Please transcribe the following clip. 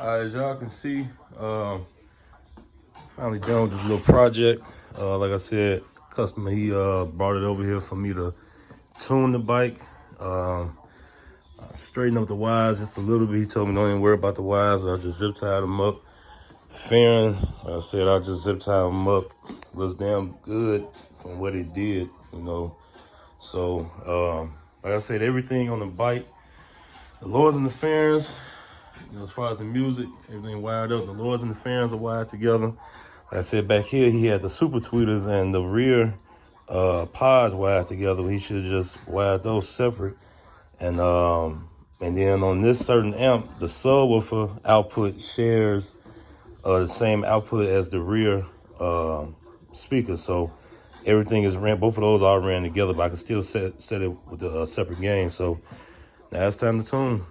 As y'all can see, finally done with this little project. Like I said, customer, he brought it over here for me to tune the bike. Straighten up the wires just a little bit. He told me don't even worry about the wires, but I just zip tied them up. Fairing, like I said, I just zip tied them up. Looks damn good from what it did, you know. So, like I said, everything on the bike, the lowers and the fairings, you know, as far as the music, everything wired up. The lowers and the fairings are wired together. Like I said, back here, he had the super tweeters and the rear pods wired together. He should have just wired those separate. And then on this certain amp, the subwoofer output shares the same output as the rear speaker. So everything is ran, both of those are ran together, but I can still set it with a separate gain. So now it's time to tune.